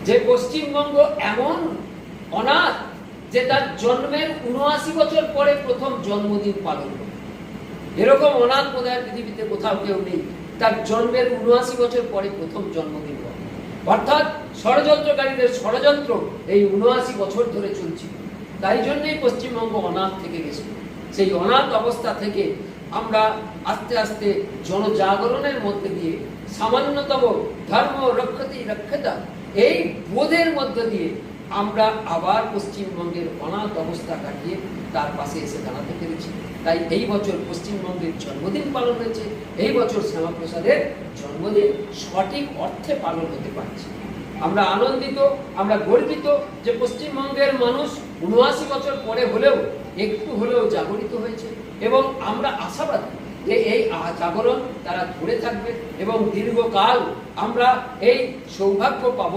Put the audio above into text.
যে পশ্চিমবঙ্গ এমন অনাথ যে তার জন্মের ৭৯ বছর পরে প্রথম জন্মদিন পালন করে। এরকম অনাথ বোধহয় পৃথিবীতে কোথাও কেউ নেই, তার জন্মের ৭৯ বছর পরে প্রথম জন্মদিন পালন। অর্থাৎ ষড়যন্ত্রকারীদের ষড়যন্ত্র এই ৭৯ বছর ধরে চলছিল। তাই জন্যই পশ্চিমবঙ্গ অনাথ থেকে গেছিল। সেই অনাথ অবস্থা থেকে আমরা আস্তে আস্তে জনজাগরণের মধ্যে দিয়ে সামান্যতম ধর্ম রক্ষতি রক্ষতা এই বোধের মধ্য দিয়ে আমরা আবার পশ্চিমবঙ্গের অনাথ অবস্থা কাটিয়ে তার পাশে এসে দাঁড়াতে পেরেছি। তাই এই বছর পশ্চিমবঙ্গের জন্মদিন পালন হয়েছে। এই বছর শ্যামাপ্রসাদের জন্মদিন সঠিক অর্থে পালন হতে পারছে। আমরা আনন্দিত, আমরা গর্বিত যে পশ্চিমবঙ্গের মানুষ ৭৯ বছর পরে হলেও একটু হলেও জাগরিত হয়েছে এবং আমরা আশাবাদী যে এই জাগরণ তারা ধরে থাকবে এবং দীর্ঘকাল আমরা এই সৌভাগ্য পাবো।